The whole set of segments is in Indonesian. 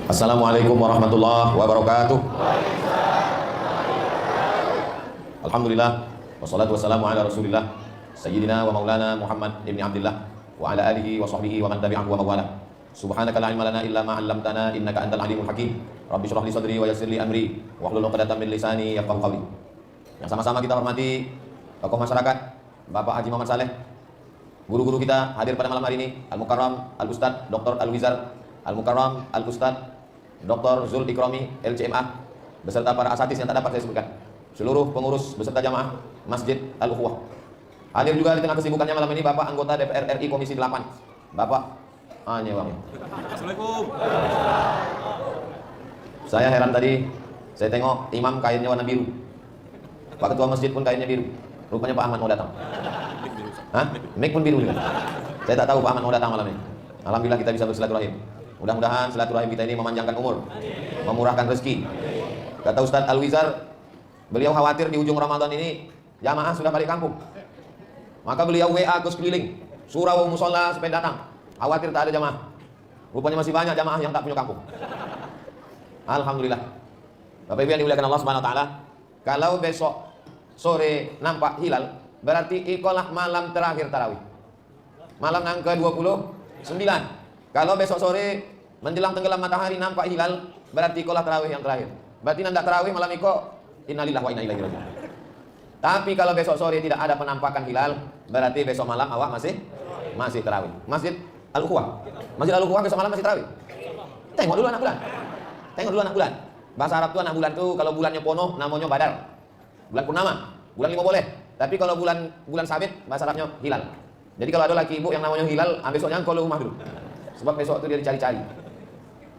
Assalamualaikum warahmatullahi wabarakatuh. Alhamdulillah wassalatu wassalamu ala Rasulillah Sayyidina wa maulana Muhammad ibn Abdillah wa ala alihi wa sahbihi wa man tabi'ahu wa mawala. Subhanaka la ilma lana illa ma 'allamtana innaka antal alimul hakim. Rabbi shrah li sadri wa yassir li amri wahlul 'uqdatam min lisani yafqahu qawli. Yang sama-sama kita hormati tokoh masyarakat Bapak Haji Muhammad Saleh, guru-guru kita hadir pada malam hari ini, Al-Mukarram Al-Ustadz Dr. Al-Wizar, Al-Mukarram Al-Ustadz Dr. Zul Ikrami LCMA beserta para asatis yang tak dapat saya sebutkan, seluruh pengurus beserta jamaah Masjid Al-Ukhuwah. Hadir juga di tengah kesibukannya malam ini Bapak anggota DPR RI Komisi 8, Bapak Anyewang. Assalamualaikum. Saya heran tadi, saya tengok imam kainnya warna biru, Pak Ketua Masjid pun kainnya biru. Rupanya Pak Ahmad mau datang. Hah? Mik pun biru juga. Saya tak tahu Pak Ahmad mau datang malam ini. Alhamdulillah kita bisa bersilaturahim. Mudah-mudahan silaturahim kita ini memanjangkan umur, memurahkan rezeki. Kata Ustadz Al-Wizar, beliau khawatir di ujung Ramadan ini jamaah sudah balik kampung. Maka beliau WA ke sekeliling, surau musola supaya datang. Khawatir tak ada jamaah. Rupanya masih banyak jamaah yang tak punya kampung. Alhamdulillah. Bapak Ibu yang dimuliakan Allah Subhanahu wa taala, kalau besok sore nampak hilal, berarti ikolah malam terakhir tarawih. Malam yang ke-29. Kalau besok sore menjelang tenggelam matahari nampak hilal, berarti ikolah tarawih yang terakhir. Berarti nanda tarawih malam iko innalillahi wa inna ilaihi raji'un. Tapi kalau besok sore tidak ada penampakan hilal, berarti besok malam awak masih tarawih. Masjid Al-Ukhuwah. Masjid Al-Ukhuwah besok malam masih tarawih. Tengok dulu anak bulan. Tengok dulu anak bulan. Bahasa Arab tuh anak bulan tuh kalau bulannya pono namanya badar. Bulan purnama, bulan 5 boleh. Tapi kalau bulan sabit bahasa Arabnya hilal. Jadi kalau ada laki ibu yang namanya hilal, besoknya engkau rumah dulu. Sebab besok itu dia dicari-cari.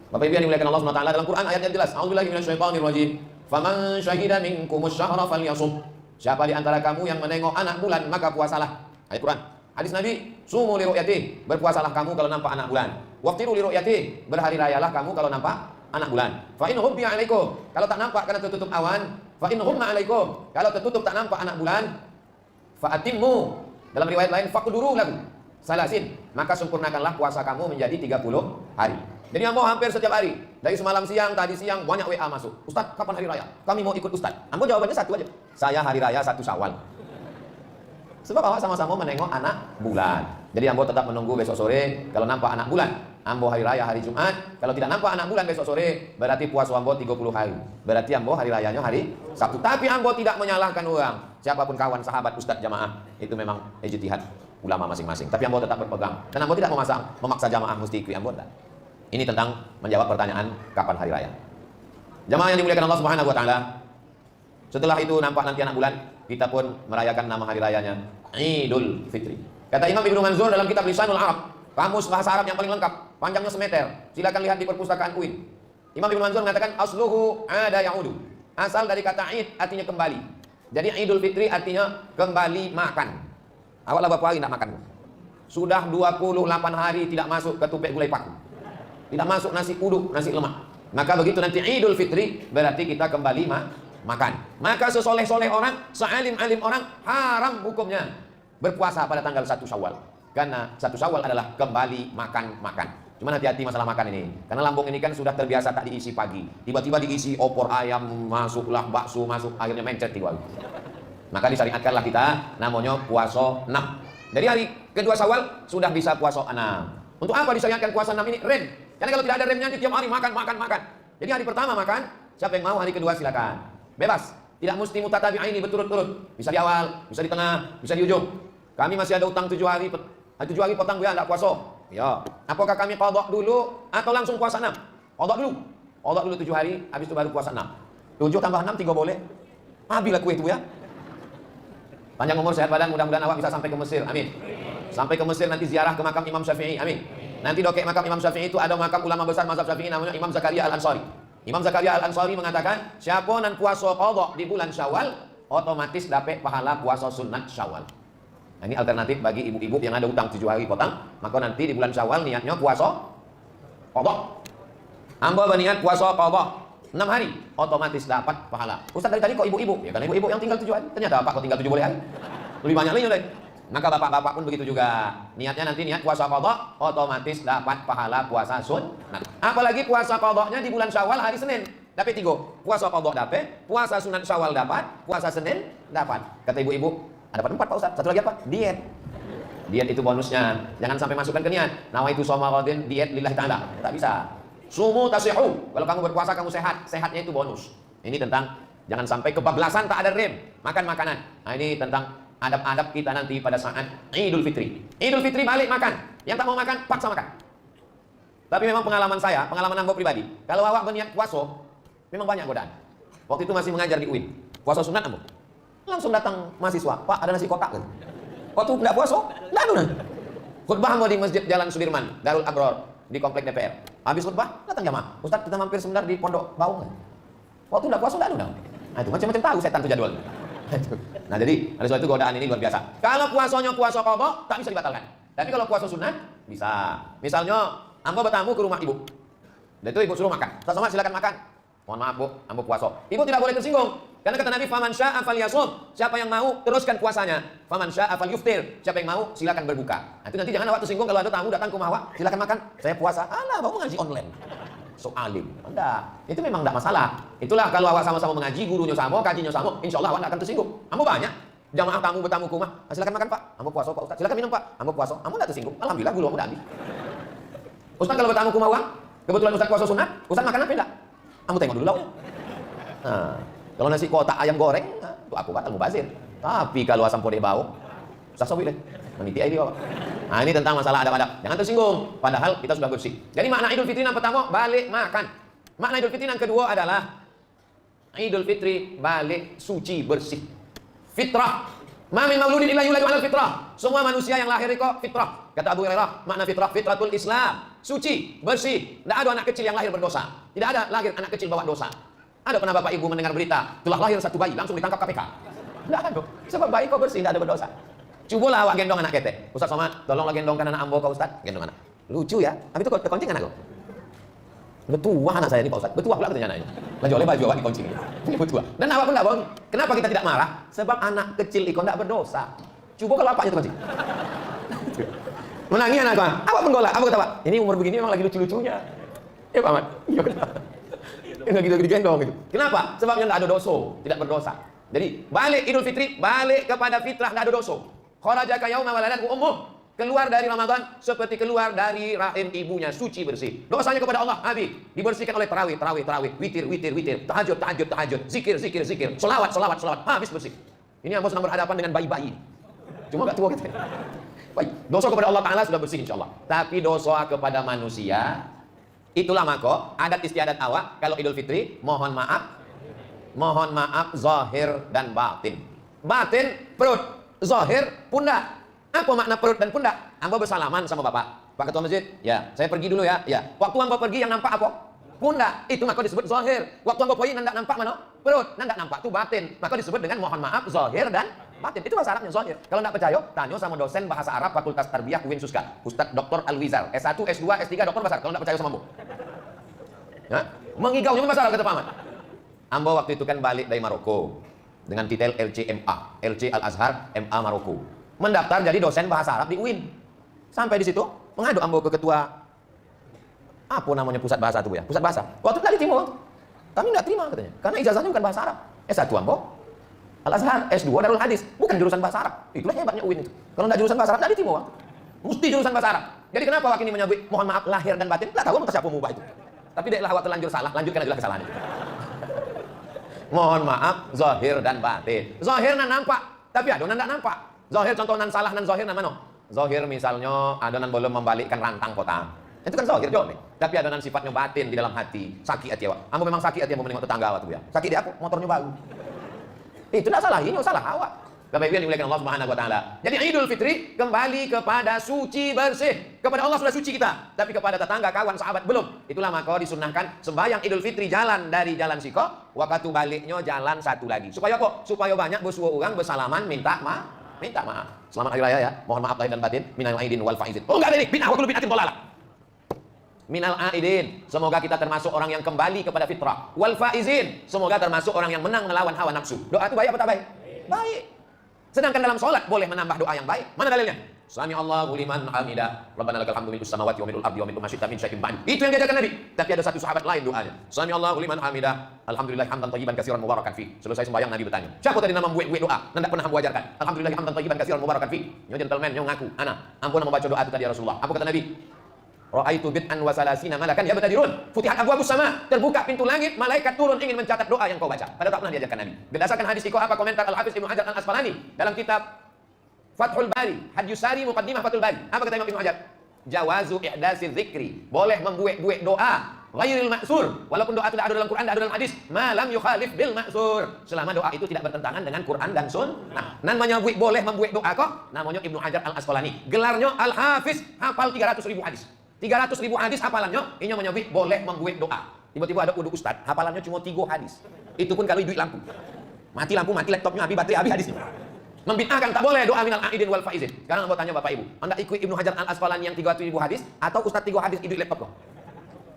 Bapak Ibu yang dimuliakan Allah Subhanahu wa taala, dalam Quran ayatnya jelas, A'udzubillahi minasyaitonir rajim. Faman syahida minkumus syahra falyasum. Siapa di antara kamu yang menengok anak bulan, maka puasalah. Ayat Quran. Hadis Nabi, sumu li ru'yati, berpuasalah kamu kalau nampak anak bulan. Waftiru li ru'yati, berhari rayalah kamu kalau nampak anak bulan. Fa in ghumma 'alaikum, kalau tak nampak karena tertutup awan, fa in ghumma 'alaikum, kalau tertutup tak nampak anak bulan, fa atimmu, dalam riwayat lain faqduru lahu salasin, maka sempurnakanlah puasa kamu menjadi 30 hari. Jadi ambo hampir setiap hari, dari semalam siang, tadi siang banyak WA masuk. Ustaz, kapan hari raya? Kami mau ikut Ustaz. Ambo jawabannya satu aja. Saya hari raya 1 Syawal. Sebab awak sama-sama menengok anak bulan. Jadi ambo tetap menunggu besok sore kalau nampak anak bulan. Ambo hari raya hari Jumat. Kalau tidak nampak anak bulan besok sore, berarti puasa ambo 30 hari. Berarti ambo hari rayanya hari Sabtu. Tapi ambo tidak menyalahkan orang. Siapapun kawan, sahabat, ustaz, jamaah, itu memang ijtihad ulama masing-masing. Tapi ambo tetap berpegang. Dan ambo tidak memaksa jamaah mesti ikut ambo. Ini tentang menjawab pertanyaan kapan hari raya. Jamaah yang dimuliakan Allah Subhanahu wa taala. Setelah itu nampak nanti anak bulan, kita pun merayakan nama hari rayanya Idul Fitri. Kata Imam Ibnu Manzur dalam kitab Lisanul Arab, kamus bahasa Arab yang paling lengkap, panjangnya semeter. Silakan lihat di perpustakaan UIN. Imam Ibnu Manzur mengatakan asluhu ada yaudu. Asal dari kata id artinya kembali. Jadi Idul Fitri artinya kembali makan. Awaklah berapa hari nak makan? Sudah 28 hari tidak masuk ketupek gulai paku. Tidak masuk nasi uduk, nasi lemak. Maka begitu nanti Idul Fitri berarti kita kembali makan. Maka sesoleh-soleh orang, sealim-alim orang haram hukumnya berpuasa pada tanggal 1 Syawal. Karena 1 Syawal adalah kembali makan. Cuma hati-hati masalah makan ini. Karena lambung ini kan sudah terbiasa tak diisi pagi. Tiba-tiba diisi opor ayam, masuklah bakso, masuk akhirnya mencet tiba. Maka disyariatkanlah kita namanya puasa 6. Dari hari kedua Syawal sudah bisa puasa 6. Untuk apa disyariatkan puasa 6 ini? Rem. Karena kalau tidak ada remnya tiap hari makan. Jadi hari pertama makan, siapa yang mau hari kedua silakan. Bebas. Tidak mesti mutatabi'aini berturut-turut. Bisa di awal, bisa di tengah, bisa di ujung. Kami masih ada utang 7 hari. 7 hari potong ya enggak puasa. Ya. Apakah kami qadha dulu atau langsung puasa 6? Qadha dulu. Qadha dulu 7 hari, habis itu baru puasa 6. 7 tambah 6 3 boleh. Habislah kue itu ya. Panjang umur sehat badan, mudah-mudahan awak bisa sampai ke Mesir. Amin. Sampai ke Mesir nanti ziarah ke makam Imam Syafi'i. Amin. Nanti dokek makam Imam Syafi'i itu ada makam ulama besar mazhab Syafi'i namanya Imam Zakaria Al-Ansari. Imam Zakaria Al-Ansari mengatakan, siapa nan puasa qadha di bulan Syawal, otomatis dapat pahala puasa sunat Syawal. Nah, ini alternatif bagi ibu-ibu yang ada utang 7 hari potong, maka nanti di bulan Syawal niatnya puasa qadha. Hamba berniat puasa qadha 6 hari, otomatis dapat pahala. Ustaz dari tadi kok ibu-ibu? Ya kan ibu-ibu yang tinggal 7 hari. Ternyata apa kok tinggal 7 boleh hari? Lebih banyak lagi. Maka bapak-bapak pun begitu juga. Niatnya nanti niat puasa qadha, otomatis dapat pahala puasa sunat. Apalagi puasa qadhanya di bulan Syawal hari Senin. Dapat 3. Puasa qadha dapat, puasa sunat Syawal dapat, puasa Senin dapat. Kata ibu-ibu, ada 4 Pak Ustaz. Satu lagi apa? Diet. Diet itu bonusnya. Jangan sampai masukkan ke niat. Nawaitu shauma ghadin, diet lillahi ta'ala. Tak bisa. Sumu tasihu. Kalau kamu berpuasa kamu sehat. Sehatnya itu bonus. Ini tentang jangan sampai kebablasan tak ada rem. Makan makanan. Nah, ini tentang adab-adab kita nanti pada saat Idul Fitri. Idul Fitri balik makan. Yang tak mau makan, paksa makan. Tapi memang pengalaman saya, pengalaman Ambo pribadi, kalau awak berniat puasa, memang banyak godaan. Waktu itu masih mengajar di UIN. Puasa sunat Ambo. Langsung datang mahasiswa, Pak ada nasi kotak kan? Waktu tidak puasa, tidak ada. Khutbah Ambo di Masjid Jalan Sudirman, Darul Abror, di komplek DPR. Habis khutbah, datang jamaah. Ustaz kita mampir sebentar di Pondok Baung. Waktu tidak puasa, tidak ada. Nah itu macam-macam tahu setan itu jadwal. Nah jadi, oleh sebab itu godaan ini luar biasa. Kalau puasanya puasa qadha, tak bisa dibatalkan. Tapi kalau puasa sunat, bisa. Misalnya, Ambo bertamu ke rumah ibu. Dan itu ibu suruh makan. Tak sama silakan makan. Mohon maaf Bu, Ambo puasa. Ibu tidak boleh tersinggung. Karena kata Nabi, faman syaa'a falyasum. Siapa yang mau, teruskan puasanya. Faman syaa'a falyuftir. Siapa yang mau, silakan berbuka. Nah, itu nanti jangan awak tersinggung kalau ada tamu datang ke rumah awak, silakan makan. Saya puasa. Alah, mau ngaji online. So alim. Enggak. Itu memang enggak masalah. Itulah kalau awak sama-sama mengaji, gurunya sama, kajinya sama, insya Allah awak enggak akan tersinggung. Ambo banyak. Jamaah tamu bertamu ke rumah. Silakan makan Pak. Ambo puasa Pak Ustaz. Silakan minum Pak. Ambo puasa. Ambo enggak tersinggung. Alhamdulillah guru ambo enggak habis. Ustaz kalau bertamu ke rumah awak, kebetulan Ustaz puasa sunat, Ustaz makan apa enggak? Ambo tengok dulu lauknya. Nah, kalau nasi kotak ayam goreng, nah, itu aku batal mubazir. Tapi kalau asam podeh bau, susah sobi deh. Meniti dia Pak. Nah, ini tentang masalah adab-adab. Jangan tersinggung, padahal kita sudah bersih. Jadi makna Idul Fitri yang pertama, balik makan. Makna Idul Fitri yang kedua adalah Idul Fitri balik suci bersih. Fitrah. Ma min mauludin illa yuladu 'alal fitrah. Semua manusia yang lahir itu fitrah. Kata Abu Hurairah, makna fitrah, fitratul Islam. Suci, bersih. Tidak ada anak kecil yang lahir berdosa. Tidak ada lahir anak kecil bawa dosa. Ada pernah Bapak Ibu mendengar berita, telah lahir satu bayi langsung ditangkap KPK? Tidak ada. Sebab bayi kok bersih, tidak ada berdosa. Cobalah awak gendong anak ketek. Ustaz Somad, tolonglah gendongkan anak Ambo Pak Ustaz. Gendong anak. Lucu ya. Tapi itu terkoncing anak lo. Betua anak saya ini Pak Ustaz. Betua pula katanya anaknya. Lagi oleh baju awak dikoncing. Ini betua. Dan awak pun tidak bohong. Kenapa kita tidak marah? Sebab anak kecil itu tidak berdosa. Coba kalau apanya terkoncing. Menangis anak kawan. Awak pun golak. Apa kata Pak? Ini umur begini memang lagi lucu-lucunya. Ya Pak Ahmad. Ya kenapa? Enggak gitu digendong gitu. Kenapa? Sebabnya tidak ada dosa, tidak berdosa. Jadi balik Idul Fitri, balik kepada fitrah, tidak ada dosa. Kharajaka yauma waladathu ummuh. Keluar dari Ramadan seperti keluar dari rahim ibunya, suci bersih. Dosanya kepada Allah habis, dibersihkan oleh tarawih, witir, tahajud, zikir, selawat, habis bersih. Ini Ambo sedang berhadapan dengan bayi-bayi. Cuma enggak tua gitu. Baik, dosa kepada Allah Ta'ala sudah bersih insyaallah. Tapi dosa kepada manusia, itulah maka adat istiadat awak kalau Idul Fitri, mohon maaf zahir dan batin. Batin perut, zahir pundak. Apa makna perut dan pundak? Ambo bersalaman sama Bapak Ketua Masjid. Ya, saya pergi dulu ya. Ya. Waktu Ambo pergi yang nampak apa? Pundak. Itu maka disebut zahir. Waktu Ambo pergi nandak nampak mana? Perut. Nandak nampak itu batin. Maka disebut dengan mohon maaf zahir dan batin. Itu bahasa Arabnya zahir. Kalau enggak percaya, tanya sama dosen bahasa Arab Fakultas Tarbiyah UIN Suska, Ustaz Dr. Alwizar, S1, S2, S3 doktor bahasa Arab. Kalau enggak percaya sama Ambo. Ya? Mengigaunya bahasa Arab kata Pak Ahmad. Ambo waktu itu kan balik dari Maroko dengan titel LCMA, LC Al Azhar, MA Maroko. Mendaftar jadi dosen bahasa Arab di UIN. Sampai di situ mengadu Ambo ke ketua apa namanya pusat bahasa itu ya, pusat bahasa. Waktu itu tadi diterima, kami nggak terima katanya, karena ijazahnya bukan bahasa Arab. S1 Ambo Al Azhar, S2 Darul Hadis, bukan jurusan bahasa Arab. Itulah hebatnya UIN itu. Kalau nggak jurusan bahasa Arab tadi diterima, mesti jurusan bahasa Arab. Jadi kenapa wakil ini menyebut mohon maaf lahir dan batin? Nggak tahu entah siapa mengubah itu. Tapi deklah awak terlanjur salah, lanjutkan aja kesalahan itu. Mohon maaf zahir dan batin. Zahir nan nampak, tapi adonan tidak nampak. Zahir contoh nan salah nan zahir nan mana? Zahir misalnya adonan belum membalikkan rantang kota. Itu kan zahir jawab nih. Tapi adonan sifatnya batin di dalam hati. Sakit hati awak. Ambo memang sakit hati yang menengok tetangga awak tuh ya. Sakit dia aku, motornya baru. Itu tidak salah, ini salah awak. Bapak Ibu yang dimuliakan Allah Subhanahu wa taala. Jadi Idul Fitri kembali kepada suci bersih. Kepada Allah sudah suci kita, tapi kepada tetangga, kawan, sahabat belum. Itulah maka disunnahkan sembahyang Idul Fitri jalan dari jalan Siko, waktu baliknya jalan satu lagi. Supaya kok? Supaya banyak bersua orang bersalaman minta maaf. Selamat hari raya ya. Mohon maaf lahir dan batin. Minal aidin wal faizin. Oh enggak ada ini. Bid'ah wa kullu bid'atin dhalalah. Minal aidin. Semoga kita termasuk orang yang kembali kepada fitrah. Wal faizin. Semoga termasuk orang yang menang melawan hawa nafsu. Doa itu baik apa tak baik? Baik. Sedangkan dalam sholat boleh menambah doa yang baik. Mana dalilnya? Sami Allahu liman hamidah. Rabbana lakal hamdu mil'us samawati wa mil'ul ardi wa mil'u ma syi'ta min syai'in ba'd. Itu yang diajarkan Nabi. Tapi ada satu sahabat lain doanya. Sami Allahu liman hamidah. Alhamdulillah hamdan thayyiban katsiran mubarakan fi. Selesai sembahyang Nabi bertanya, "Siapa tadi nama membuat doa?" Ndak pernah hambu ajarkan. Alhamdulillah hamdan thayyiban katsiran mubarakan fi. Nyo gentleman nyo ngaku, "Ana ampun membaca doa itu tadi ya Rasulullah." Apa kata Nabi? Ra'aitu bid'an wa salasina malakan yabtadirun. Futihat abwabus sama. Terbuka pintu langit, malaikat turun ingin mencatat doa yang kau baca. Padahal tak pernah diajarkan Nabi. Berdasarkan hadis itu apa komentar Al-Hafiz Ibnu Hajar Al-Asqalani dalam kitab Fathul Bari, Hadjus Sari Muqaddimah Fathul Bari. Apa kata Imam Ibnu Hajar? Jawazu i'dasi dzikri. Boleh membuat doa ghairil ma'sur. Walaupun doa tidak ada dalam Quran, tidak ada dalam hadis, malam yukhalif bil ma'sur. Selama doa itu tidak bertentangan dengan Quran dan Sunnah. Namanya boleh membuat doa kok. Namanya Ibnu Hajar Al-Asqalani. Gelarnya Al-Hafiz, hafal 300.000 hadis. 300.000 hadis hafalannya, ini menyebut boleh membuat doa. Tiba-tiba ada uduk ustad, hafalannya cuma 3 hadis. Itu pun kalau duit lampu. Mati lampu, mati laptopnya, habis baterai, habis hadisnya. Membid'ahkan tak boleh doa minal aidin wal faizin. Sekarang mau tanya Bapak Ibu, Anda ikut Ibnu Hajar Al-Asqalani yang 300.000 hadis atau ustad 3 hadis hidup laptop kok?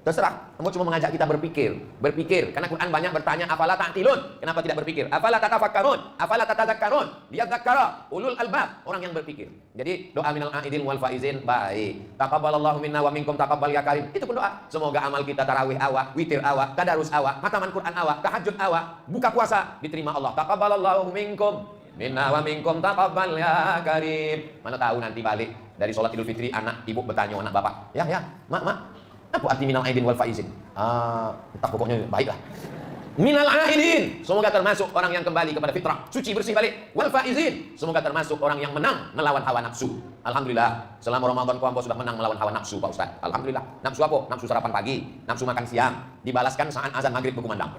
Terserah. Kamu cuma mengajak kita berpikir. Karena Quran banyak bertanya, afala ta'qilun? Kenapa tidak berpikir? Afala tatafakkarun? Afala tatadzakkarun? Liyadzakkara ulul albab, orang yang berpikir. Jadi doa minal aidin wal faizin baik. Taqabbalallahu minna wa minkum taqabbal ya karim. Itu pun doa. Semoga amal kita tarawih awak, witir awak, tadarus awak, khataman Quran awak, tahajud awak, buka puasa diterima Allah. Taqabbalallahu minkum minna wa minkum taqabbal ya karim. Mana tahu nanti balik dari sholat Idul Fitri anak ibu bertanya anak bapak, ya mak, apa arti minal aidin wal faizin? Entah pokoknya baiklah. Minal aidin, semoga termasuk orang yang kembali kepada fitrah, suci bersih balik. Wal faizin, semoga termasuk orang yang menang melawan hawa nafsu. Alhamdulillah, selama Ramadan ku sudah menang melawan hawa nafsu, Pak Ustaz. Alhamdulillah. Nafsu apa? Nafsu sarapan pagi, nafsu makan siang, dibalaskan saat azan maghrib berkumandang.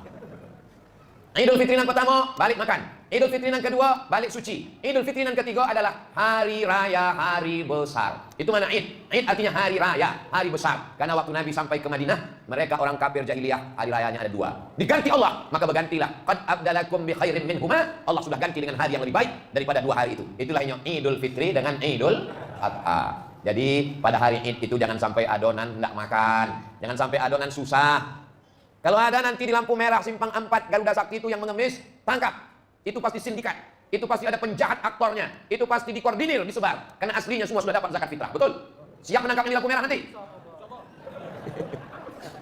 Idul Fitri yang pertama, balik makan. Idul Fitri yang kedua, balik suci. Idul Fitri yang ketiga adalah hari raya, hari besar. Itu mana Id? Id artinya hari raya, hari besar. Karena waktu Nabi sampai ke Madinah, mereka orang kafir jahiliyah, hari rayanya ada 2. Diganti Allah, maka bergantilah. Qad abdalakum bi khairin minhuma. Allah sudah ganti dengan hari yang lebih baik daripada 2 hari itu. Itulah yang Idul Fitri dengan Idul Adha. Jadi pada hari Id itu jangan sampai adonan tidak makan. Jangan sampai adonan susah. Kalau ada nanti di lampu merah simpang 4 Garuda Sakti itu yang mengemis, tangkap. Itu pasti sindikat. Itu pasti ada penjahat aktornya. Itu pasti dikoordinir, disebar. Karena aslinya semua sudah dapat zakat fitrah. Betul? Siap menangkap ini lampu merah nanti?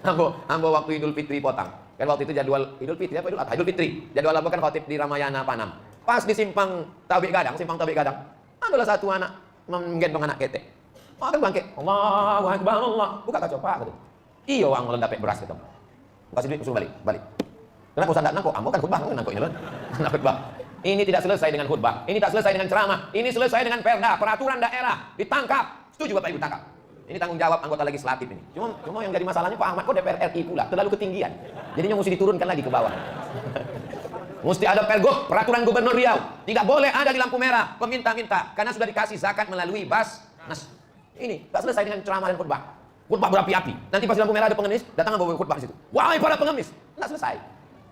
Ambo waktu Idul Fitri potang. Kan waktu itu jadwal Idul Fitri apa Idul Adha? Idul Fitri. Jadwal Ambo kan khotib di Ramayana Panam. Pas di simpang Tabik Gadang, adalah satu anak menggendong anak ketek. Kan bangkit. Allahu Akbar Allah. Buka kaca Pak gitu. Iya wang dapat beras gitu. Kasih duit suruh balik. Kenapa Ustaz tidak nangkuk? Ambo kan khutbah, nangkuknya loh. Khutbah. Ini tidak selesai dengan khutbah. Ini tak selesai dengan ceramah. Ini selesai dengan perda, peraturan daerah. Ditangkap. Setuju Bapak Ibu tangkap. Ini tanggung jawab anggota legislatif ini. Cuma yang jadi masalahnya Pak Ahmad kok DPR RI pula, terlalu ketinggian. Jadinya mesti diturunkan lagi ke bawah. Mesti ada pergub, peraturan Gubernur Riau. Tidak boleh ada di lampu merah, peminta-minta. Karena sudah dikasih zakat melalui Basnas. Ini tak selesai dengan ceramah dan khutbah. Khutbah berapi-api. Nanti pas di lampu merah ada pengemis, datang bawa khutbah di situ. Wahai para pengemis, nggak selesai.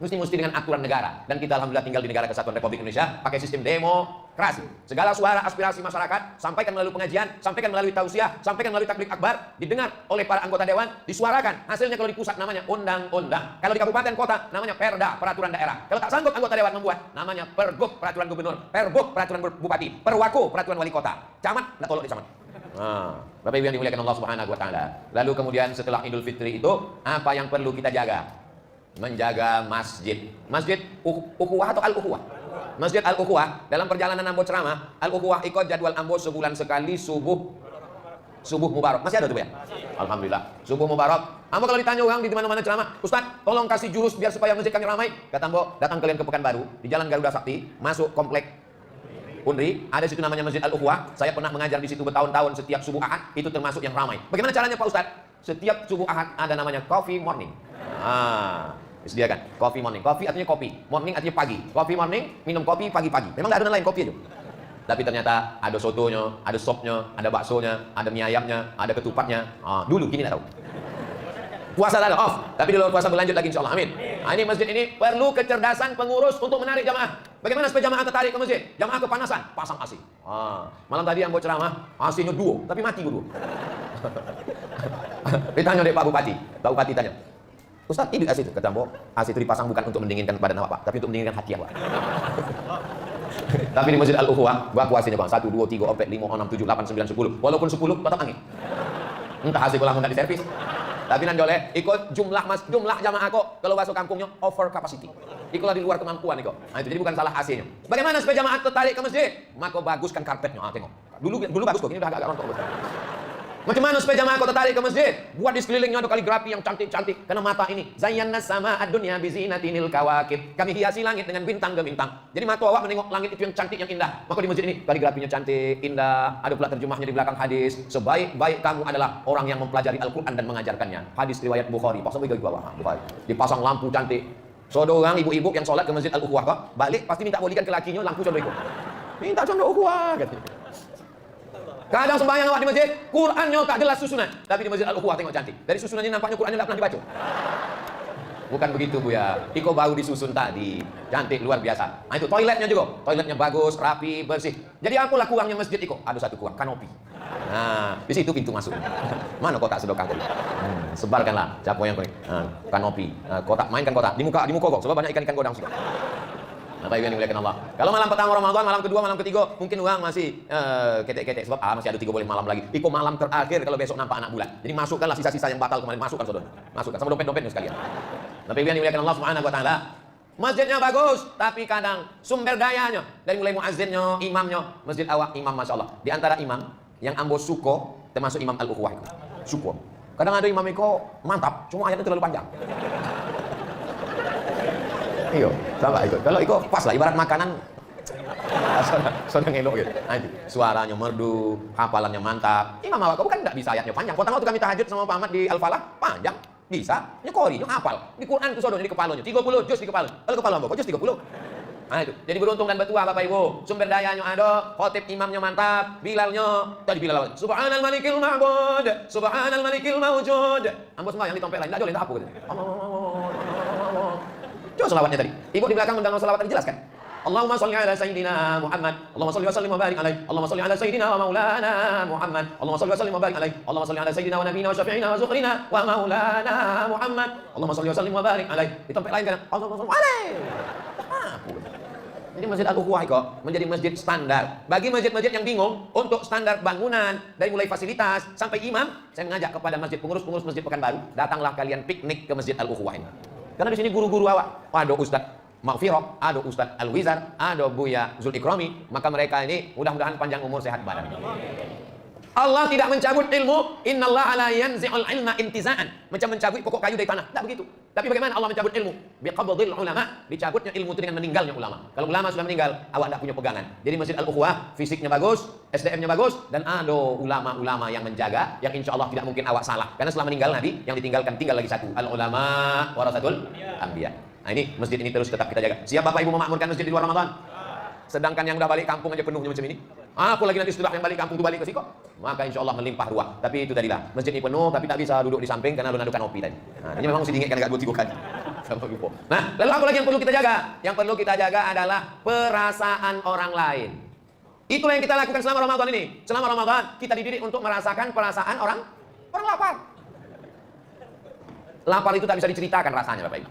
Mesti dengan aturan negara. Dan kita alhamdulillah tinggal di negara kesatuan Republik Indonesia pakai sistem demokrasi. Segala suara aspirasi masyarakat sampaikan melalui pengajian, sampaikan melalui tausiah, sampaikan melalui tablik akbar, didengar oleh para anggota dewan, disuarakan. Hasilnya kalau di pusat namanya undang-undang. Kalau di kabupaten kota namanya perda, peraturan daerah. Kalau tak sanggup anggota dewan membuat, namanya pergub, peraturan gubernur, perbuk, peraturan bupati, perwako, peraturan wali kota. Camat, nggak tolok di camat. Bapak Ibu yang dimuliakan Allah Subhanahu wa taala. Lalu kemudian setelah Idul Fitri itu apa yang perlu kita jaga? Menjaga masjid. Masjid ukhuwah atau al-ukhuwah? Masjid al-ukhuwah dalam perjalanan Ambo ceramah, al-ukhuwah ikut jadwal Ambo sebulan sekali subuh mubarak. Masih ada tuh ya? Alhamdulillah. Subuh mubarak. Ambo kalau ditanya orang di mana-mana ceramah, Ustaz, tolong kasih jurus biar supaya masjid kami ramai. Kata Ambo, datang kalian ke Pekanbaru, di Jalan Garuda Sakti, masuk komplek Unri, ada situ namanya Masjid Al-Ukhuwah. Saya pernah mengajar di situ bertahun-tahun setiap subuh Ahad, itu termasuk yang ramai. Bagaimana caranya Pak Ustaz? Setiap subuh Ahad ada namanya coffee morning. Disediakan coffee morning. Coffee artinya kopi, morning artinya pagi. Coffee morning, minum kopi pagi-pagi. Memang ada lain kopi itu. Tapi ternyata ada sotonya, ada sopnya, ada baksonya, ada mie ayamnya, ada ketupatnya. Dulu, kini tidak tahu. Puasa dah off, tapi di luar puasa berlanjut lagi insyaallah. Amin. Ini masjid ini perlu kecerdasan pengurus untuk menarik jamaah. Bagaimana supaya jamaah tertarik ke masjid? Jamaah kepanasan, pasang AC. Malam tadi yang buat ceramah, AC-nya duo, tapi mati dulu. Ditanya deh Pak Bupati tanya, Ustaz, ini AC itu. Kata Ambo, AC itu dipasang bukan untuk mendinginkan badan awak, Pak, tapi untuk mendinginkan hati awak. Tapi di Masjid Al-Ukhuwah, gua AC-nya Bang, 1, 2, 3, 4, 5, 6, 7, 8, 9, 10. Walaupun 10 tetap angin. Entah AC kok lamun di servis. Tapi nan jole ikut jumlah jamaah kok kalau masuk kampungnya over capacity. Ikulah di luar kemampuan iko. Nah, itu jadi bukan salah AC-nya. Bagaimana supaya jamaah tertarik ke masjid? Maka baguskan karpetnya. Tengok. Dulu bagus kok, ini udah agak rontok. Macam mana supaya jamaah kau tertarik ke masjid? Buat di sekelilingnya ada kaligrafi yang cantik-cantik. Karena mata ini, zayyana sama ad-dunya bizinatinil kawakib. Kami hiasi langit dengan bintang ke bintang. Jadi mata awak menengok langit itu yang cantik, yang indah. Maka di masjid ini kaligrafinya cantik, indah. Ada pula terjemahnya di belakang hadis. Sebaik-baik kamu adalah orang yang mempelajari Al-Quran dan mengajarkannya. Hadis riwayat Bukhari. Pasang di bawah Bukhari. Dipasang lampu cantik. Sodorang ibu-ibu yang sholat ke Masjid Al-Ukhuwah kok balik pasti minta bolikan ke lakinya lampu condong ikut. Minta condong ukhuwah katanya. Kadang sembahyang awak di masjid, Qurannya tak jelas susunan, tapi di Masjid Al-Ukhuwah tengok cantik. Dari susunannya nampaknya Qurannya tak pernah dibaca. Bukan begitu Bu ya. Iko baru disusun tadi, cantik luar biasa. Nah itu toiletnya juga, toiletnya bagus, rapi, bersih. Jadi apalah kurangnya masjid Iko? Ada satu kurang, kanopi. Nah, di situ pintu masuk. Mana kotak sedekah tadi? Sebarkanlah, siapa yang kuning? Kanopi. Kotak, mainkan kotak. Di muka kok, sebab banyak ikan-ikan godang sudah. Bapak Ibu yang dimuliakan Allah. Kalau malam pertama Ramadan, malam kedua, malam ketiga, mungkin orang masih ketek-ketek sebab masih ada 3 boleh malam lagi. Iko malam terakhir kalau besok nampak anak bulan. Jadi masukkanlah sisa-sisa yang batal kemarin, masukkan saudara. Masukkan sama dompet-dompetnya sekalian. Bapak Ibu yang dimuliakan Allah Subhanahu wa taala. Masjidnya bagus, tapi kadang sumber dayanya dari mulai muazzinnya, imamnya, masjid awak imam masyaallah. Di antara imam yang ambo suko termasuk Imam Al-Ukhuwah itu. Suko. Kadang ada imam iko mantap, cuma ayatnya terlalu panjang. Iyo, sama ikut. Kalau ikut pas lah, ibarat makanan sudah ngelok gitu. Nah, itu. Suaranya merdu, hafalannya mantap. Imam awak bukan tidak bisa ayatnya panjang. Pertama waktu kami tahajud sama Pak Ahmad di Al-Falah, panjang. Bisa, nyekori, hafal. Di Quran itu saudara di kepalanya, 30 juz di kepala. Kalau kepala mbok, juz 30. Nah itu. Jadi beruntung dan bertuah Bapak Ibu. Sumber dayanya ada, khotib imamnya mantap, Bilalnya tadi Bilal. Subhanal malikil ma'bud, subhanal malikil mawjud. Ambo semua yang ditompel lain, enggak boleh apa gitu. Coba selawatnya tadi. Ibu di belakang mendengar selawat tadi jelaskan. Allahumma sholli ala sayyidina Muhammad. Allahumma sholli wa sallim wa barik alaihi. Allahumma sholli ala sayyidina wa maulana Muhammad. Allahumma sholli wa sallim wa barik alaihi. Allahumma sholli ala sayyidina wa nabiyina wa syafi'ina wa zukhrina wa maulana Muhammad. Allahumma sholli wa sallim wa barik alaihi. Ditompel lain kan. Allahumma sholli alaihi. Jadi Masjid Al-Ukhuwah kok menjadi masjid standar. Bagi masjid-masjid yang bingung untuk standar bangunan dari mulai fasilitas sampai imam, saya mengajak kepada masjid pengurus Masjid Pekanbaru, datanglah kalian piknik ke Masjid Al-Ukhuwah ini. Karena di sini guru-guru awak, ada Ustaz Maghfirah, ada Ustaz Al-Wizar, ada Buya Zul Ikrami, maka mereka ini mudah-mudahan panjang umur sehat badan. Allah tidak mencabut ilmu, innallaha la yanzi'ul ilma intiza'an. Macam mencabut pokok kayu dari tanah. Tidak begitu. Tapi bagaimana Allah mencabut ilmu? Biqabdil ulama. Dicabutnya ilmu itu dengan meninggalnya ulama. Kalau ulama sudah meninggal, awak tidak punya pegangan. Jadi Masjid Al-Ukhuwah, fisiknya bagus, SDM-nya bagus, dan ada ulama-ulama yang menjaga, yang insya Allah tidak mungkin awak salah. Karena setelah meninggal Nabi, yang ditinggalkan tinggal lagi satu. Al-ulama warasatul anbiya. Nah ini, masjid ini terus tetap kita jaga. Siap Bapak Ibu memakmurkan masjid di luar Ramadan? Sedangkan yang udah balik kampung aja penuhnya macam ini. Aku lagi nanti setelah yang balik kampung itu balik ke siko, maka insya Allah melimpah ruah. Tapi itu tadilah, masjid ini penuh tapi tak bisa duduk di samping karena lu nadukan kopi tadi. Nah, ini memang mesti diingatkan agak 2-3 kali. Sampai lupa. Nah, lalu apa lagi yang perlu kita jaga? Yang perlu kita jaga adalah perasaan orang lain. Itulah yang kita lakukan selama Ramadan ini. Selama Ramadan kita dididik untuk merasakan perasaan orang lapar. Lapar itu tak bisa diceritakan rasanya Bapak Ibu.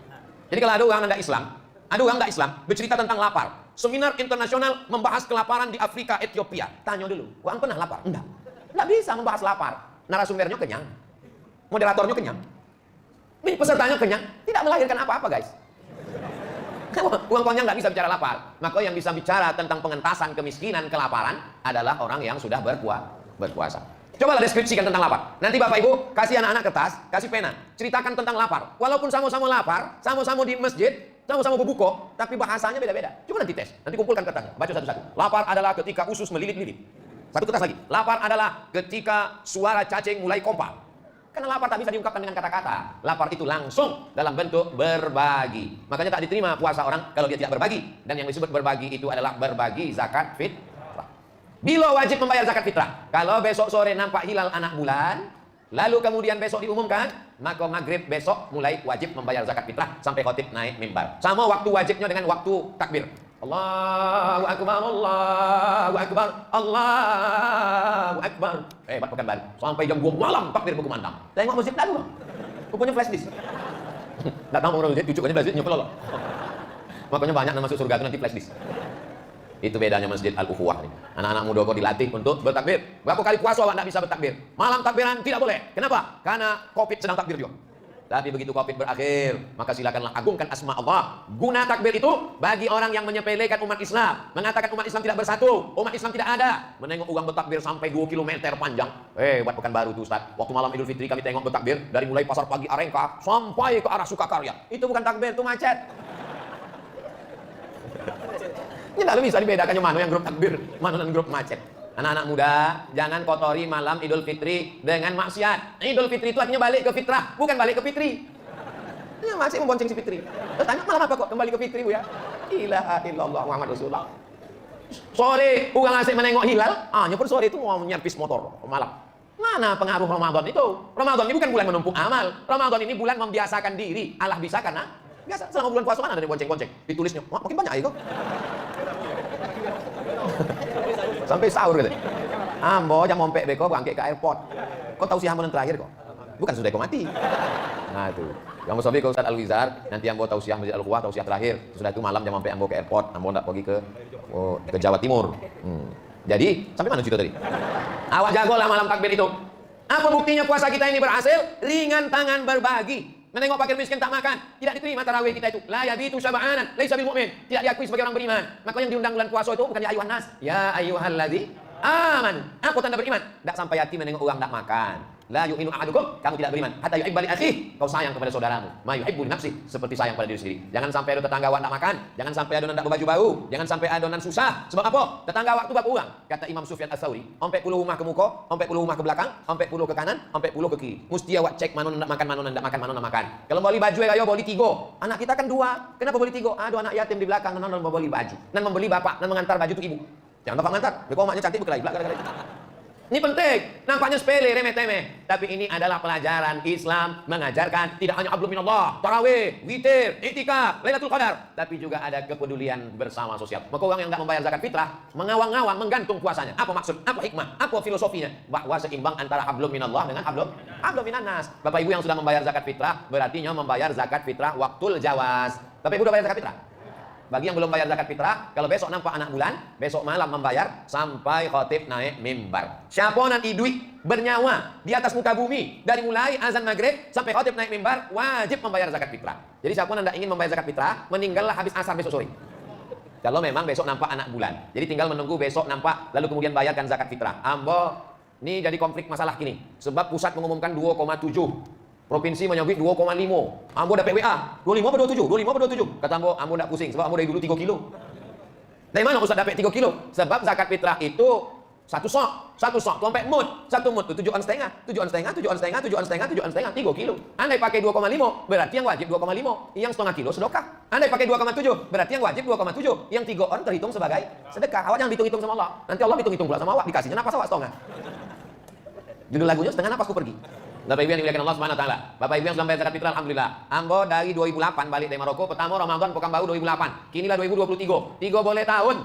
Jadi kalau ada orang nggak Islam bercerita tentang lapar. Seminar internasional membahas kelaparan di Afrika, Ethiopia. Tanya dulu, orang pernah lapar? Enggak. Enggak bisa membahas lapar. Narasumbernya kenyang. Moderatornya kenyang. Pesertanya kenyang. Tidak melahirkan apa-apa, guys. Uang konyang nggak bisa bicara lapar. Maka yang bisa bicara tentang pengentasan kemiskinan, kelaparan adalah orang yang sudah berpuasa. Cobalah deskripsikan tentang lapar. Nanti Bapak Ibu kasih anak-anak kertas, kasih pena, ceritakan tentang lapar. Walaupun sama-sama lapar, sama-sama di masjid, sama-sama berbuka, tapi bahasanya beda-beda. Coba nanti tes, nanti kumpulkan kertasnya, baca satu-satu. Lapar adalah ketika usus melilit-lilit. Satu kertas lagi. Lapar adalah ketika suara cacing mulai kompak. Karena lapar tak bisa diungkapkan dengan kata-kata. Lapar itu langsung dalam bentuk berbagi. Makanya tak diterima puasa orang kalau dia tidak berbagi. Dan yang disebut berbagi itu adalah berbagi zakat fitrah. Bila wajib membayar zakat fitrah. Kalau besok sore nampak hilal anak bulan, lalu kemudian besok diumumkan, maka maghrib besok mulai wajib membayar zakat fitrah sampai khotib naik mimbar. Sama waktu wajibnya dengan waktu takbir. Allahu Akbar, Allahu Akbar, Allahu Akbar. Pekan baru. Sampai jam 2 malam takbir berkumandang. Tengok masjid dulu. Rupanya flash disk. Nggak tahu orang cucu aja belajar nyepel loh. Makanya banyak yang masuk surga itu nanti flash disk. Itu bedanya Masjid Al-Ukhuwah. Anak-anak muda kok dilatih untuk bertakbir. Berapa kali puasa awak nggak bisa bertakbir? Malam takbiran tidak boleh. Kenapa? Karena Covid sedang takbir juga. Tapi begitu Covid berakhir, maka silakanlah agungkan asma Allah. Guna takbir itu bagi orang yang menyepelekan umat Islam, mengatakan umat Islam tidak bersatu, umat Islam tidak ada. Menengok orang bertakbir sampai 2 km panjang. Buat Pekanbaru tuh Ustaz. Waktu malam Idul Fitri kami tengok bertakbir dari mulai pasar pagi Arengka sampai ke arah Sukakarya. Itu bukan takbir, itu macet. Ini tidak bisa dibedakannya mana yang grup takbir, mana yang grup macet. Anak-anak muda, jangan kotori malam Idul Fitri dengan maksiat. Idul Fitri itu artinya balik ke fitrah, bukan balik ke fitri. Ya, masih membonceng si fitri. Tanya malam apa kok kembali ke fitri, Bu ya? Ilaha illallah Muhammad Rasulullah. Sore, orang asik menengok hilal, nyepur sore itu mau nyervis motor malam. Mana pengaruh Ramadan itu? Ramadan ini bukan bulan menumpuk amal. Ramadan ini bulan membiasakan diri. Allah bisa karena biasa. Selama bulan puasa mana ada yang bonceng-bonceng? Ditulisnya, makin banyak itu. Sampai sahur gitu. Ambo jam mompek beko bangkit ke airport. Kau tahu siang yang terakhir kok? Bukan sudah kau mati. Nah itu. Yang mau ke Ustaz Al-Wizar, nanti ambo tahu siang Masjid Al-Ukhuwah, tahu siang terakhir. Sudah itu malam jam mompek ambo ke airport, ambo ndak pergi ke Jawa Timur. Jadi sampai mana cerita tadi? Awak jagolah malam takbir itu. Apa buktinya puasa kita ini berhasil? Ringan tangan berbagi. Menengok fakir miskin tak makan, tidak diterima tarawih kita itu. La yabitu syaba'anan, laisa bil mu'min. Tidak diakui sebagai orang beriman. Maka yang diundang bulan puasa itu bukan ya ayuhan nas, ya ayyuhalladzi aman. Aku tanda beriman. Tak sampai yatim menengok orang tak makan. La yu'minu ahadukum, kamu tidak beriman. Hatta yuhibba li akhihi, kau sayang kepada saudaramu. Ma yuhibbu li nafsi, seperti sayang pada diri sendiri. Jangan sampai ada tetangga awak tak makan, jangan sampai adonan tak berbaju baru, jangan sampai adonan susah. Sebab apa? Tetangga awak tu bab uang. Kata Imam Sufyan Ats-Tsauri, ompek puluh rumah ke muka, ompek puluh rumah ke belakang, ompek puluh ke kanan, ompek puluh ke kiri. Mesti awak cek mana nak makan, mana nak makan, mana nak makan. Kalau beli baju ayo beli 3. Anak kita kan 2. Kenapa beli 3? Ada anak yatim di belakang nan mau beli baju. Nan membeli bapak, nan mengantar baju tu ibu. Jangan bapak mengantar. Beko maknya cantik berkelahi belakang gara-gara. Ini penting, nampaknya sepele, remeh-temeh. Tapi ini adalah pelajaran Islam mengajarkan tidak hanya hablum minallah, tarawih, witir, iktikaf, Lailatul Qadar, tapi juga ada kepedulian bersama sosial. Maka orang yang enggak membayar zakat fitrah, mengawang-awang, menggantung puasanya. Apa maksud? Apa hikmah? Apa filosofinya? Bahwa seimbang antara hablum minallah dengan hablum minannas. Bapak Ibu yang sudah membayar zakat fitrah, berarti membayar zakat fitrah waktul jawaz. Bapak Ibu sudah bayar zakat fitrah? Bagi yang belum bayar zakat fitrah, kalau besok nampak anak bulan, besok malam membayar sampai khotib naik mimbar. Siapa nanti duit bernyawa di atas muka bumi dari mulai azan maghrib sampai khotib naik mimbar wajib membayar zakat fitrah. Jadi siapa yang tidak ingin membayar zakat fitrah, meninggallah habis asar besok sore. Kalau memang besok nampak anak bulan, jadi tinggal menunggu besok nampak, lalu kemudian bayarkan zakat fitrah. Ambo, ini jadi konflik masalah kini, sebab pusat mengumumkan 2,7. Provinsi menyebut 2,5. Ambo dapat WA, 25 atau 27? 25 atau 27? Kata Ambo enggak pusing, sebab Ambo dari dulu 3 kilo. Dari mana Ustaz dapat 3 kilo? Sebab zakat fitrah itu satu sok, sampai mut. Satu mut itu 7,5, 3 kilo. Andai pakai 2,5, berarti yang wajib 2,5. Yang setengah kilo sedekah. Andai pakai 2,7, berarti yang wajib 2,7. Yang 3 on terhitung sebagai sedekah. Awak jangan hitung-hitung sama Allah. Nanti Allah hitung-hitung pula sama awak, dikasihnya napas awak setengah. Judul lagunya setengah napasku pergi. Bapak Ibu yang dimuliakan Allah Subhanahu wa taala. Bapak Ibu yang sudah bayar zakat fitrah alhamdulillah. Ambo dari 2008 balik dari Maroko, pertama Ramadan Pekanbaru 2008. Kinilah 2023. 3 boleh tahun.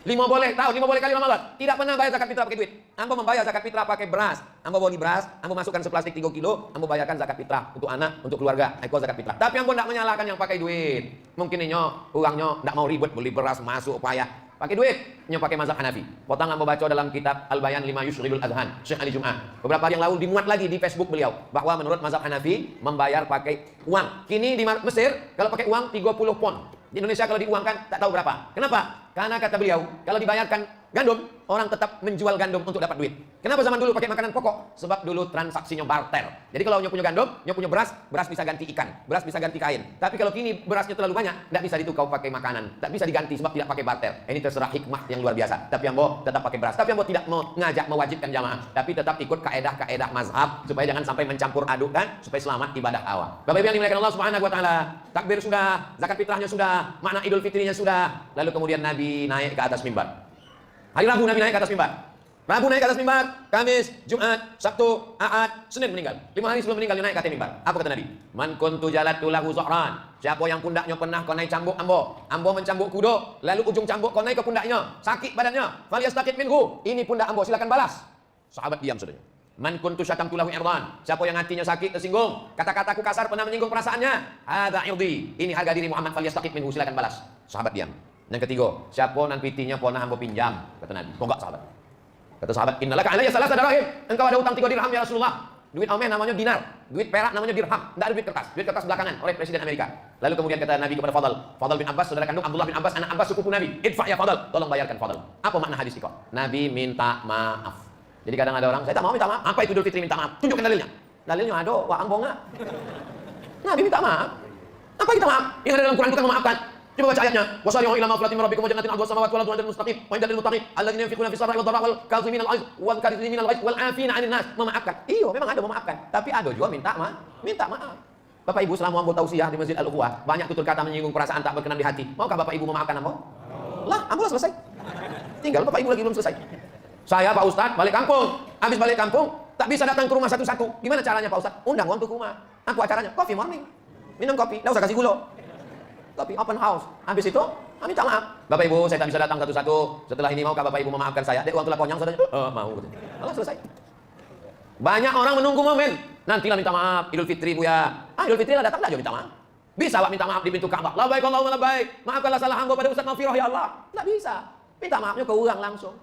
5 boleh tahun, 5 boleh kali Ramadan. Tidak pernah bayar zakat fitrah pakai duit. Ambo membayar zakat fitrah pakai beras. Ambo beli beras, ambo masukkan seplastik 3 kilo, ambo bayarkan zakat fitrah untuk anak, untuk keluarga. Aku zakat fitrah. Tapi ambo tidak menyalahkan yang pakai duit. Mungkin orangnya tidak mau ribet beli beras masuk payah. Pakai duit, pakai mazhab Hanafi. Potong ambo baca dalam kitab Al-Bayan lima Yushridul Adhan, Syekh Ali Jum'ah. Beberapa hari yang lalu dimuat lagi di Facebook beliau bahwa menurut mazhab Hanafi membayar pakai uang. Kini di Mesir kalau pakai uang 30 pon. Di Indonesia kalau diuangkan tak tahu berapa. Kenapa? Karena kata beliau, kalau dibayarkan gandum, orang tetap menjual gandum untuk dapat duit. Kenapa zaman dulu pakai makanan pokok? Sebab dulu transaksinya barter. Jadi kalau punya gandum, punya beras, beras bisa ganti ikan, beras bisa ganti kain. Tapi kalau kini berasnya terlalu banyak, tidak bisa ditukar pakai makanan, tidak bisa diganti sebab tidak pakai barter. Ini terserah hikmah yang luar biasa. Tapi ambo tetap pakai beras. Tapi ambo tidak mengajak mewajibkan jamaah, tapi tetap ikut kaedah-kaedah mazhab supaya jangan sampai mencampur adukkan, supaya selamat ibadah awal. Bapak Ibu yang dimuliakan Allah Subhanahu wa taala, takbir sudah, zakat fitrahnya sudah, makna Idul Fitrinya sudah, lalu kemudian Nabi naik ke atas mimbar. Hari Rabu Nabi naik ke atas mimbar. Rabu naik ke atas mimbar, Kamis, Jumat, Sabtu, Ahad, Senin meninggal. 5 hari sebelum meninggal dia naik ke atas mimbar. Apa kata Nabi? Man kuntu jalatu lahu zuhran. Siapa yang pundaknya pernah kau naik cambuk ambo mencambuk kudo, lalu ujung cambuk kau naik ke pundaknya, sakit badannya, falyastaqit minhu. Ini pundak ambo, silakan balas. Sahabat diam saudara. Man kuntu syakamtu lahu irdan. Siapa yang hatinya sakit, tersinggung, kata-kataku kasar pernah menyinggung perasaannya, hadza irdi. Ini harga diri Muhammad, falyastaqim minhu, silakan balas. Sahabat diam. Yang ketiga, siapa nan pitinya pernah hamba pinjam, kata Nabi. Kok enggak sahabat? Kata sahabat, innalaka alayya salasa darahim. Engkau ada utang 3 dirham ya Rasulullah. Duit Omen namanya dinar, duit perak namanya dirham, tidak ada duit kertas. Duit kertas belakangan oleh Presiden Amerika. Lalu kemudian kata Nabi kepada Fadl bin Abbas, saudara kandung Abdullah bin Abbas, anak Abbas sepupu Nabi. Idfa ya Fadl, tolong bayarkan Fadl. Apa makna hadis itu? Nabi minta maaf. Jadi kadang ada orang, saya tak mau minta maaf. Apa itu Idul Fitri minta maaf? Tunjukkan dalilnya. Dalilnya ada, wah ambonga. Nabi minta maaf. Apa kita maaf? Yang ada dalam Quran itu kan memaafkan. Coba baca ayatnya. Wasari'u ila maghfiratin min rabbikum wa jannatin 'arduha as-samawati wal ardu u'iddat lil-muttaqin wa 'inda lil-muttaqin alladziina yunfiquna fis sarra'i wad-dharra'i wal kaazimina al-ghaiz wal kaazimina al-ghaiz wal 'aafina 'anil nas. Memaafkan. Iya, memang ada memaafkan. Tapi ada juga minta maaf. Bapak Ibu selama mau tausiah di Masjid Al-Ukhuwah, banyak tutur kata menyinggung perasaan tak berkenan di hati. Maukah Bapak Ibu memaafkan ambo? Lah, ambo selesai. Tinggal Bapak Ibu lagi belum selesai. Saya Pak Ustadz balik kampung. Habis balik kampung, tak bisa datang ke rumah satu-satu. Gimana caranya Pak Ustadz? Undang orang ke rumah. Aku acaranya coffee morning. Minum kopi, enggak usah kasih gula. Kopi open house. Habis itu, minta maaf. Bapak Ibu, saya tak bisa datang satu-satu. Setelah ini maukah Bapak Ibu memaafkan saya? Dek, uang telah konyang saudanya. Mau. Lalu selesai. Banyak orang menunggu momen. Nantilah minta maaf. Idul Fitri Bu ya. Idul Fitri lah datang aja minta maaf. Bisa Pak minta maaf di pintu Ka'bah. Labbaik Allahumma labbaik. Maafkanlah salah hamba pada Ustaz Maghfirah ya Allah. Enggak bisa. Minta maafnya ke orang langsung.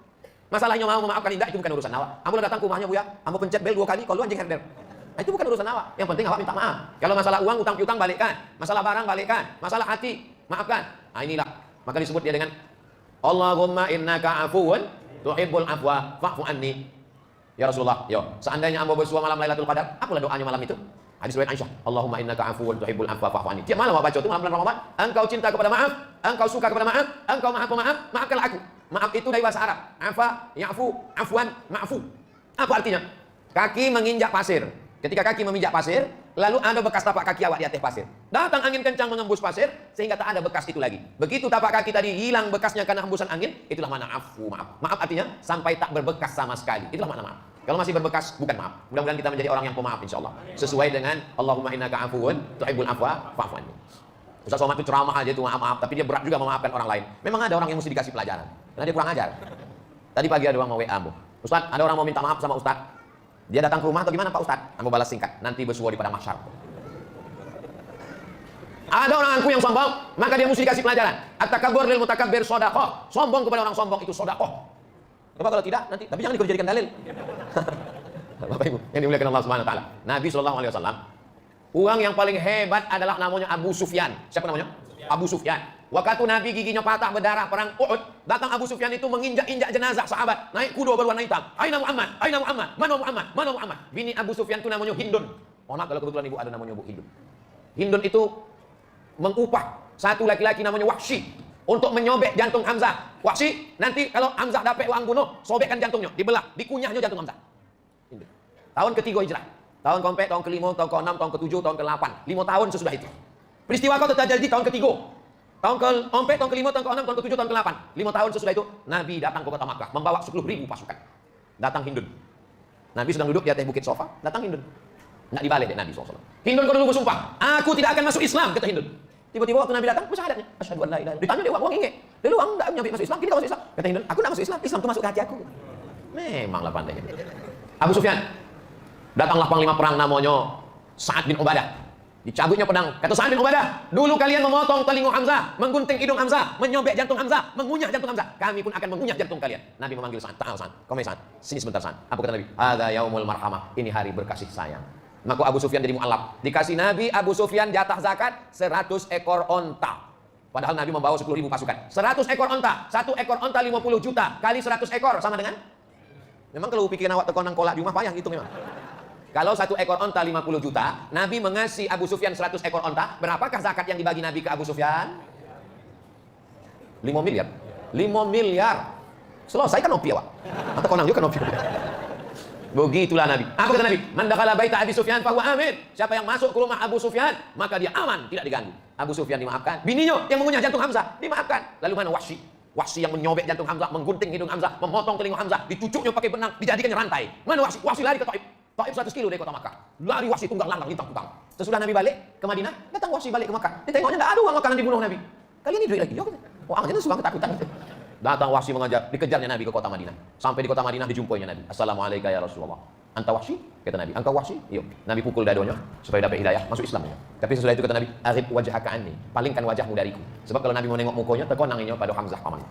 Masalahnya mau memaafkan tidak itu bukan urusan awak. Ambo datang ke rumahnya Bu ya. Ambo pencet bel 2 kali, kalau anjing herder. Nah, itu bukan urusan awak. Yang penting awak minta maaf. Kalau masalah uang, utang piutang balikkan. Masalah barang balikkan. Masalah hati maafkan. Nah, inilah. Maka disebut dia dengan Allahumma innaka afuwun tuhibbul afwa fa'fu anni. Ya Rasulullah, yo, seandainya ambo bersua malam Lailatul Qadar, apalah doanya malam itu? Hadis riwayat Aisyah, Allahumma innaka afuwun tuhibbul afwa fa'fu anni. Tiap malam baca itu malam bulan Ramadan, engkau cinta kepada maaf, engkau suka kepada maaf, engkau maha pemaaf, maafkanlah aku. Maaf itu dari bahasa Arab. Afa, ya'fu, afwan, ma'fu. Apa artinya? Kaki menginjak pasir. Ketika kaki menginjak pasir, lalu ada bekas tapak kaki awak di atas pasir. Datang angin kencang mengembus pasir, sehingga tak ada bekas itu lagi. Begitu tapak kaki tadi hilang bekasnya karena hembusan angin, itulah makna afu, maaf. Maaf artinya sampai tak berbekas sama sekali. Itulah makna maaf. Kalau masih berbekas, bukan maaf. Mudah-mudahan kita menjadi orang yang pemaaf insyaAllah. Sesuai dengan Allahumma innaka afuwun tuhibbul afwa fa'fu anni. Ustaz Somad itu ceramah aja itu maaf, tapi dia berat juga memaafkan orang lain. Memang ada orang yang mesti dikasih pelajaran, karena dia kurang ajar. Tadi pagi ada orang mau WA ambo. Ustaz, ada orang mau minta maaf sama Ustaz. Dia datang ke rumah atau gimana Pak Ustaz? Ambo balas singkat, nanti bersua di padang mahsyar. Ada orang angku yang sombong, maka dia mesti dikasih pelajaran. At-takabbur lil mutakabbir shadaqah. Sombong kepada orang sombong itu sedekah. Coba kalau tidak nanti, tapi jangan dijadikan dalil. Bapak Ibu yang dimuliakan Allah Subhanahu wa taala. Nabi sallallahu alaihi wasallam, orang yang paling hebat adalah namanya Abu Sufyan. Siapa namanya? Abu Sufyan. Waktu Nabi giginya patah berdarah perang Uhud, datang Abu Sufyan itu menginjak-injak jenazah sahabat, naik kuda berwarna hitam. Aina Muhammad? Aina Muhammad? Mana Muhammad? Mana Muhammad? Bini Abu Sufyan itu namanya Hindun. Mohon maaf kalau kebetulan ibu ada namanya Bu Hindun. Hindun itu mengupah satu laki-laki namanya Wahsy untuk menyobek jantung Hamzah. Wahsy, nanti kalau Hamzah dapat uang bunuh, sobekkan jantungnya, dibelah, dikunyahnya jantung Hamzah. Hindun. Tahun ketiga hijrah. Tahun keempat, tahun kelima, tahun ke-6, tahun ke-7, tahun ke-8. 5 tahun sesudah itu. Peristiwa kau terjadi tahun ketiga. Tahun ke-4, tahun ke-5, tahun ke-6, tahun ke-7, tahun ke-8. 5 tahun sesudah itu, Nabi datang ke kota Makkah, membawa 10.000 pasukan. Datang Hindun. Nabi sedang duduk di atas bukit Sofa, datang Hindun. Nggak dibalik deh Nabi SAW. Hindun kau dulu bersumpah, aku tidak akan masuk Islam, kata Hindun. Tiba-tiba waktu Nabi datang, bersyahadatnya. Asyhadu an la ilaha illallah. Ditanya dia, uang ingat. Dulu uang nggak nyampe masuk Islam, kini kau masuk Islam. Kata Hindun, aku nggak masuk Islam, Islam itu masuk ke hati aku. Memanglah pandainya. Abu Sufyan. Datanglah panglima perang namanya Sa'ad bin Ubadah. Dicabutnya pedang. Kata Sa'ad bin Ubadah, dulu kalian memotong telinga Hamzah, menggunting hidung Hamzah, menyobek jantung Hamzah, mengunyah jantung Hamzah. Kami pun akan mengunyah jantung kalian. Nabi memanggil Sa'ad. Ta'al Sa'ad. Kau Sa'ad. Sini sebentar Sa'ad. Apa kata Nabi? Hadza yaumul marhamah. Ini hari berkasih sayang. Maka Abu Sufyan jadi mu'allab. Dikasih Nabi Abu Sufyan jatah zakat 100 ekor onta. Padahal Nabi membawa 10.000 pasukan. 100 ekor onta. 1 ekor onta 50 juta. Kali 100 ekor sama dengan? Memang kalau pikirin awak tekonang kolak di rumah payah gitu memang. Kalau 1 ekor onta 50 juta, Nabi mengasih Abu Sufyan 100 ekor onta, berapakah zakat yang dibagi Nabi ke Abu Sufyan? 5 miliar. 5 miliar. Selesai kan opi awak. Atau konang juga kan opi. Begitulah Nabi. Apa kata Nabi? Man dakhala baita Abi Sufyan fahuwa amin. Siapa yang masuk ke rumah Abu Sufyan, maka dia aman, tidak diganggu. Abu Sufyan dimaafkan. Bininya yang mengunyah jantung Hamzah, dimaafkan. Lalu mana Wahsy? Wahsy yang menyobek jantung Hamzah, menggunting hidung Hamzah, memotong telinga Hamzah, dicucuknya pakai benang, dijadikannya rantai. Mana Wahsy? Wahsy lari ke Taif. Taif 100 kilo dari kota Makkah. Lari Wahsy tunggang langgang lintang-lintang. Sesudah Nabi balik ke Madinah, datang Wahsy balik ke Makkah. Ditengoknya enggak ada uang makanan dibunuh Nabi. Kali ini duit lagi. Yo, wah, anjir suka ketakutan. Datang Wahsy mengajar, dikejarnya Nabi ke kota Madinah. Sampai di kota Madinah dijumpainya Nabi. Assalamualaikum ya Rasulullah. anta wahsy, kata Nabi, engkau wahsy. Yuk, Nabi pukul dadonya supaya dapat hidayah, masuk Islam. Tapi sesudah itu kata Nabi, arif wajhaka anni, palingkan wajahmu dariku. Sebab kalau Nabi mau nengok mukanya, tegon nanginya pada Hamzah paman.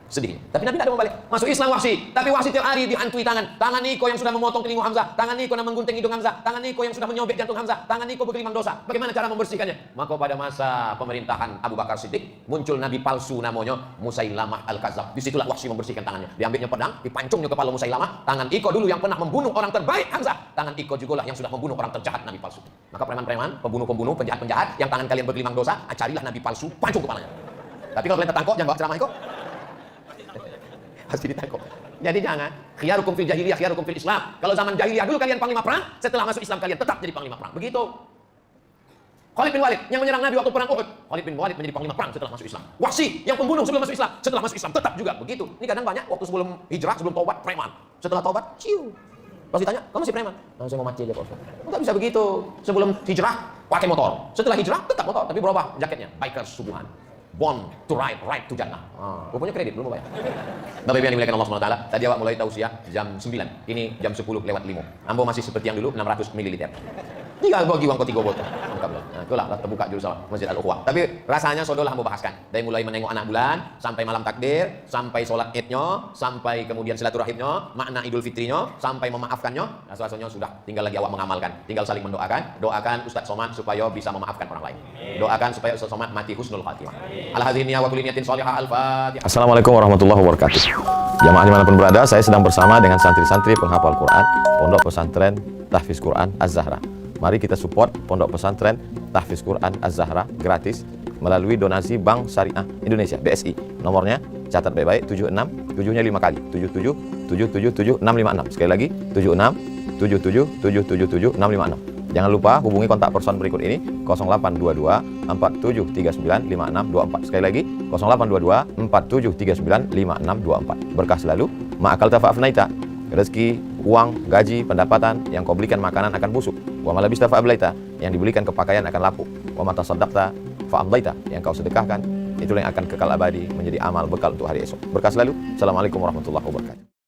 Sedih. Tapi Nabi tidak mau balik. Masuk Islam Wahsy. Tapi Wahsy tiap hari dihantui tangan. Tangan Niko yang sudah memotong telinga Hamzah. Tangan Niko yang menggunting hidung Hamzah. Tangan Niko yang sudah menyobek jantung Hamzah. Tangan Niko bergelimang dosa. Bagaimana cara membersihkannya? Maka pada masa pemerintahan Abu Bakar Siddiq, muncul Nabi palsu namanya Musailamah Al-Kadzab. Disitulah Wahsy membersihkan tangannya. Diambilnya pedang, dipancungnya kepala Musailamah. Tangan Iko dulu yang pernah membunuh orang terbaik Hamzah. Tangan Iko juga lah yang sudah membunuh orang terjahat Nabi palsu. Maka preman-preman, pembunuh-pembunuh, penjahat-penjahat yang tangan kalian bergelimang dosa, carilah Nabi palsu, pancung kepalanya. Tapi kalau kalian tertangkap, jangan bawa ceramah Iko. Pasti ditangkap. Jadi jangan khiyarukum fil jahiliyah, khiyarukum fil Islam. Kalau zaman jahiliyah dulu kalian panglima perang, setelah masuk Islam kalian tetap jadi panglima perang. Begitu. Khalid bin Walid yang menyerang Nabi waktu perang Uhud, Khalid bin Walid menjadi panglima perang setelah masuk Islam. Wahsy yang pembunuh sebelum masuk Islam, setelah masuk Islam tetap juga begitu. Ini kadang banyak waktu sebelum hijrah, sebelum taubat preman. Setelah taubat, ciu. Pas ditanya, kamu masih preman? Nah, saya mau mati aja Pak Ustaz. Enggak bisa begitu. Sebelum hijrah pakai motor. Setelah hijrah tetap motor, tapi berubah jaketnya. Bikers subuhan. Born to ride, ride to Jannah. Gue punya kredit, belum mau bayar. Bapak Ibu yang dimuliakan Allah SWT, tadi awak mulai tausiah jam 9, ini jam 10:05. Ambo masih seperti yang dulu, 600 ml. Tinggal bagi uang ketiga botol. Nah, itulah terbuka jurusan Masjid Al-Ukhuwah. Tapi rasanya sodolah Ambo bahaskan. Dari mulai menengok anak bulan, sampai malam takbir, sampai sholat idnya, sampai kemudian silaturahimnya, makna idul fitrinya, sampai memaafkannya. Rasanya sudah tinggal lagi awak mengamalkan. Tinggal saling mendoakan. Doakan Ustaz Somad supaya bisa memaafkan orang lain. Doakan supaya Ustaz Somad mati husnul khatimah. Al-hadziniyah wa kulli niyatin shalihah. Al-Fatihah. Assalamualaikum warahmatullahi wabarakatuh. Jamaah dimanapun berada, saya sedang bersama dengan santri-santri penghafal Quran Pondok Pesantren Tahfiz Quran Az-Zahra. Mari kita support Pondok Pesantren Tahfiz Quran Az-Zahra gratis melalui donasi Bank Syariah Indonesia (BSI). Nomornya catat baik-baik, 76 7-nya 5 kali, 77 777 656. Sekali lagi 76 77 777 656. Jangan lupa hubungi kontak person berikut ini 0822 4739 5624. Sekali lagi 0822 4739 5624. Berkah selalu, ma'akal tafa'afnaita. Rezeki, uang, gaji, pendapatan yang kau belikan makanan akan busuk. Wa malabista fa'ablaita, yang dibelikan kepakaian akan lapuk. Wa mata saddaqta fa'amdaita, yang kau sedekahkan itulah yang akan kekal abadi menjadi amal bekal untuk hari esok. Berkah selalu. Assalamualaikum warahmatullahi wabarakatuh.